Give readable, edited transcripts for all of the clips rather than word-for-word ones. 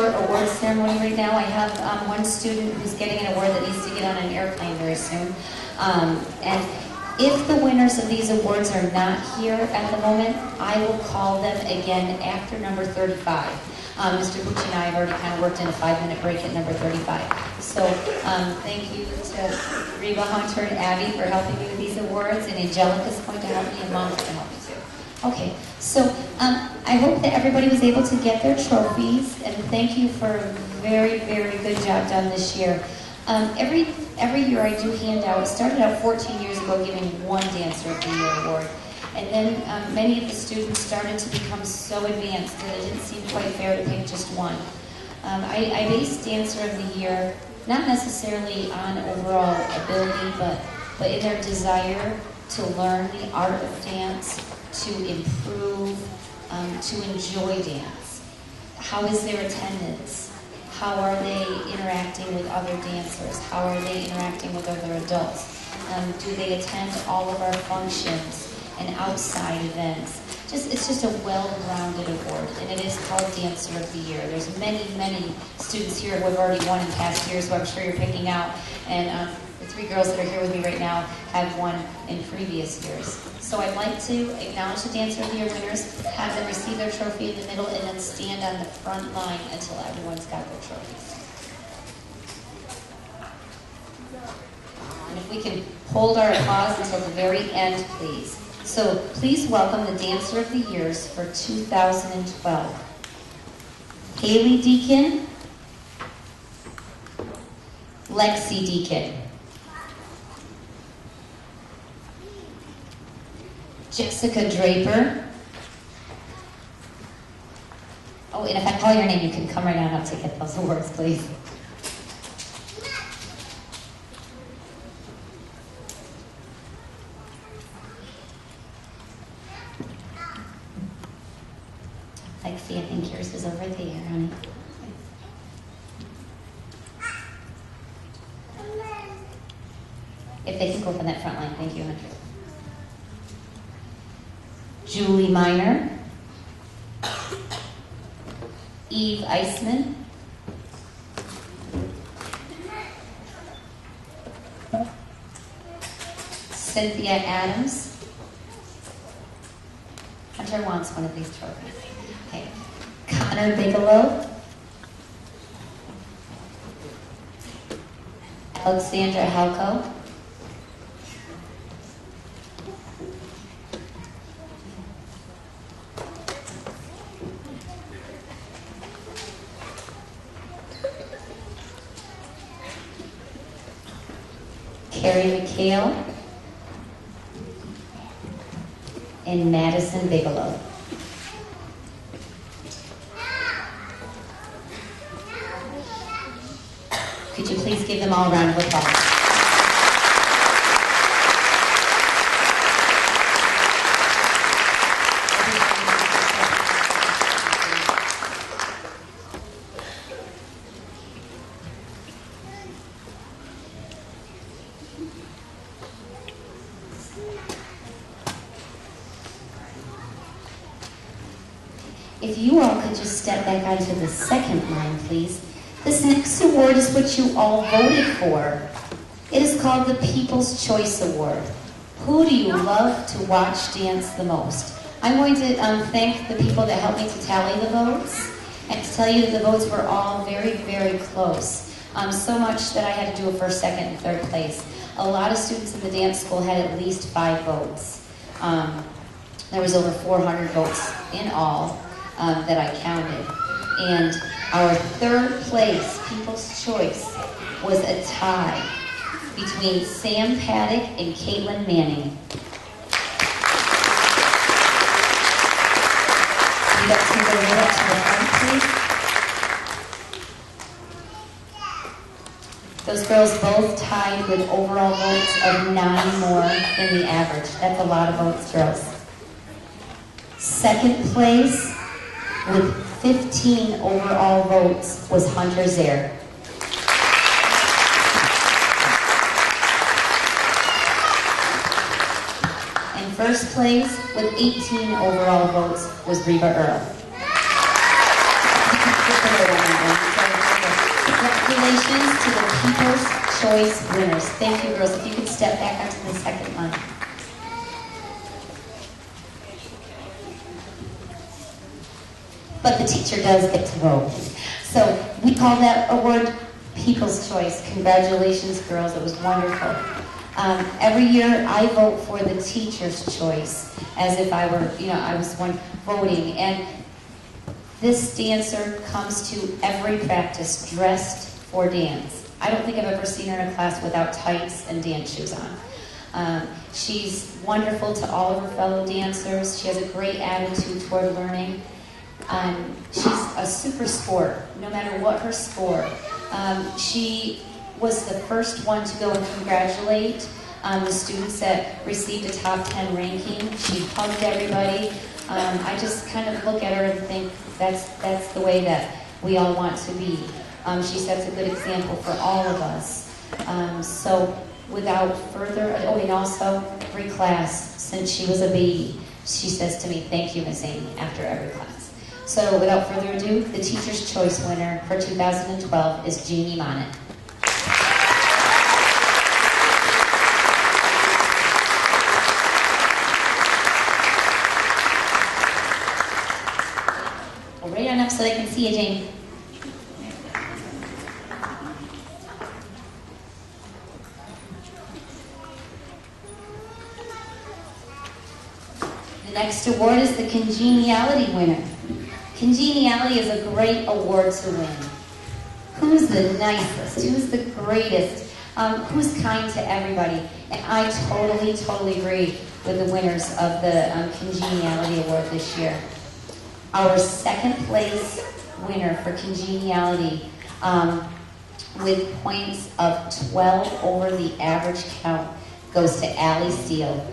short award ceremony right now. I have one student who's getting an award that needs to get on an airplane very soon. And if the winners of these awards are not here at the moment, I will call them again after number 35. Mr. Bucci and I have already kind of worked in a 5-minute break at number 35. So thank you to Reba Hunter and Abby for helping me with these awards, and Angelica's going to help me, and Mom's going to help me too. Okay, so I hope that everybody was able to get their trophies, and thank you for a very, very good job done this year. Every year I do hand out, it started out 14 years ago giving one Dancer of the Year award. And then many of the students started to become so advanced that it didn't seem quite fair to pick just one. I base Dancer of the Year not necessarily on overall ability, but in their desire to learn the art of dance, to improve, to enjoy dance. How is their attendance? How are they interacting with other dancers? How are they interacting with other adults? Do they attend all of our functions and outside events? It's just a well-rounded award, and it is called Dancer of the Year. There's many, many students here who have already won in past years, who I'm sure you're picking out, and the 3 girls that are here with me right now have won in previous years. So I'd like to acknowledge the Dancer of the Year winners, have them receive their trophy in the middle, and then stand on the front line until everyone's got their trophies. And if we can hold our applause until the very end, please. So please welcome the Dancer of the Years for 2012. Haley Deacon, Lexi Deacon, Jessica Draper. Oh, and if I call your name, you can come right on up to get those awards, please. Lexi, I think yours is over there, honey. If they can go from that front line, thank you, honey. Julie Miner, Eve Eisman, Cynthia Adams. Hunter wants one of these trophies. Okay. Connor Bigelow, Alexandra Halko, Carrie McHale, and Madison Bigelow. Could you please give them all a round of applause? If you all could just step back onto the second line, please. This next award is what you all voted for. It is called the People's Choice Award. Who do you love to watch dance the most? I'm going to thank the people that helped me to tally the votes, and to tell you that the votes were all very, very close. So much that I had to do a first, second, and third place. A lot of students in the dance school had at least 5 votes. There was over 400 votes in all that I counted. And our third place, People's Choice, was a tie between Sam Paddock and Caitlin Manning. You guys can go right up to the front, please. Those girls both tied with overall votes of 9 more than the average. That's a lot of votes, girls. Second place, with 15 overall votes, was Hunter Zare. And first place, with 18 overall votes, was Reba Earl. Choice winners. Thank you, girls. If you could step back onto the second line. But the teacher does get to vote. So we call that award People's Choice. Congratulations, girls. It was wonderful. Every year I vote for the teacher's choice, as if I were, I was one voting. And this dancer comes to every practice dressed for dance. I don't think I've ever seen her in a class without tights and dance shoes on. She's wonderful to all of her fellow dancers. She has a great attitude toward learning. She's a super sport, no matter what her sport. She was the first one to go and congratulate the students that received a top 10 ranking. She hugged everybody. I just kind of look at her and think that's the way that we all want to be. She sets a good example for all of us. So without further ado, and also every class, since she was a baby, she says to me, "Thank you, Miss Amy," after every class. So without further ado, the Teacher's Choice winner for 2012 is Jeannie Monnet. Right on up so they can see you, Jane. The next award is the Congeniality winner. Congeniality is a great award to win. Who's the nicest? Who's the greatest? Who's kind to everybody? And I totally agree with the winners of the Congeniality Award this year. Our second place winner for Congeniality with points of 12 over the average count goes to Allie Steele.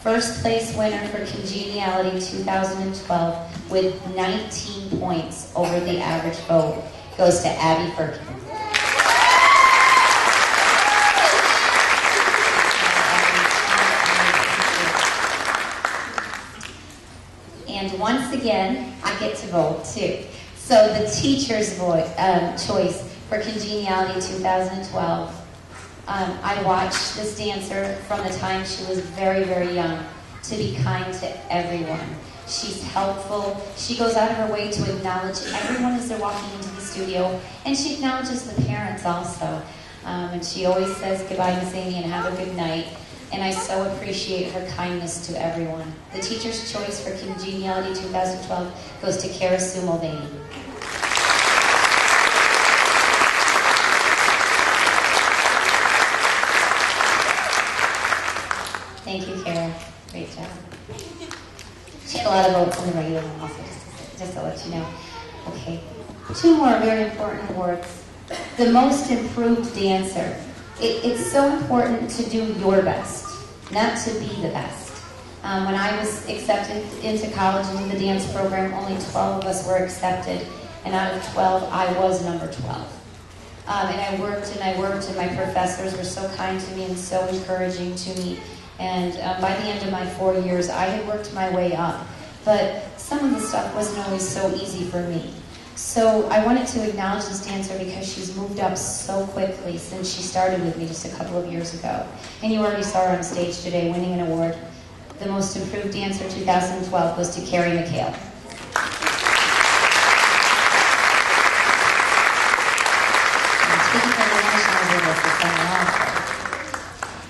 First place winner for Congeniality 2012 with 19 points over the average vote goes to Abby Firkin. And once again, I get to vote too. So the teacher's choice for Congeniality 2012. I watched this dancer from the time she was very young to be kind to everyone. She's helpful. She goes out of her way to acknowledge everyone as they're walking into the studio, and she acknowledges the parents also. And she always says goodbye, Miss Amy, and have a good night. And I so appreciate her kindness to everyone. The Teacher's Choice for Congeniality 2012 goes to Kara Sue Mulvaney. Thank you, Kara. Great job. She had a lot of votes on the regular one also, just to let you know. Okay, two more very important awards. The Most Improved Dancer. It's so important to do your best, not to be the best. When I was accepted into college into the dance program, only 12 of us were accepted, and out of 12, I was number 12. And I worked, and my professors were so kind to me and so encouraging to me. And by the end of my 4 years, I had worked my way up. But some of the stuff wasn't always so easy for me. So I wanted to acknowledge this dancer because she's moved up so quickly since she started with me just a couple of years ago. And you already saw her on stage today winning an award. The Most Improved Dancer 2012 goes to Carrie McHale.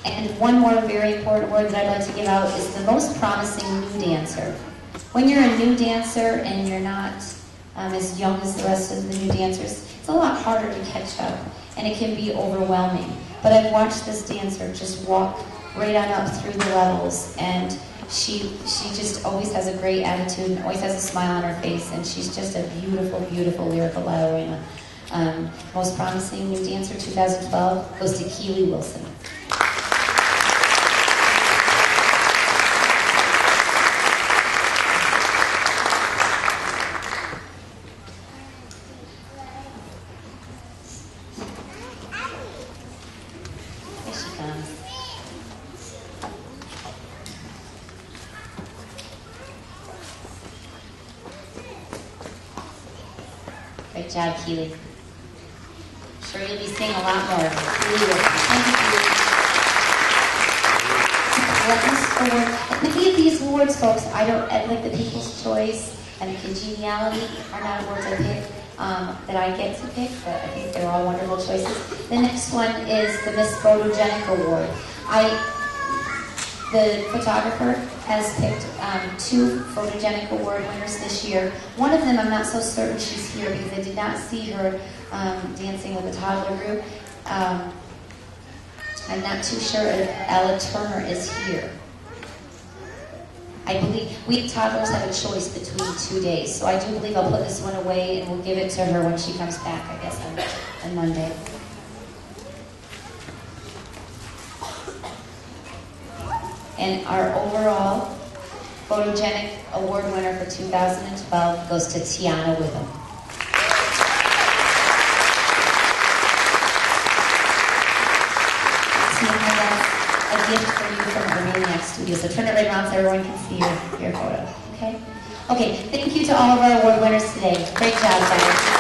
And one more very important award that I'd like to give out is the Most Promising New Dancer. When you're a new dancer and you're not as young as the rest of the new dancers, it's a lot harder to catch up, and it can be overwhelming. But I've watched this dancer just walk right on up through the levels, and she just always has a great attitude and always has a smile on her face, and she's just a beautiful lyrical ballerina. Most Promising New Dancer 2012 goes to Keely Wilson. Great job, Keely. I'm sure you'll be seeing a lot more. Keely Wilson. Thank you, Keely. Many of these awards, folks, I don't, like the People's Choice and Congeniality are not awards I pick, that I get to pick, but I think they're all wonderful choices. The next one is the Miss Photogenic Award. The photographer has picked 2 Photogenic Award winners this year. One of them, I'm not so certain she's here because I did not see her dancing with the toddler group. I'm not too sure if Ella Turner is here. I believe we toddlers have a choice between 2 days, so I do believe I'll put this one away and we'll give it to her when she comes back, I guess, on Monday. And our overall Photogenic Award winner for 2012 goes to Tiana Witham. Tiana, that's a gift for you from our Maniac Studio. So turn it right around so everyone can see your photo. Okay? Okay, thank you to all of our award winners today. Great job, guys.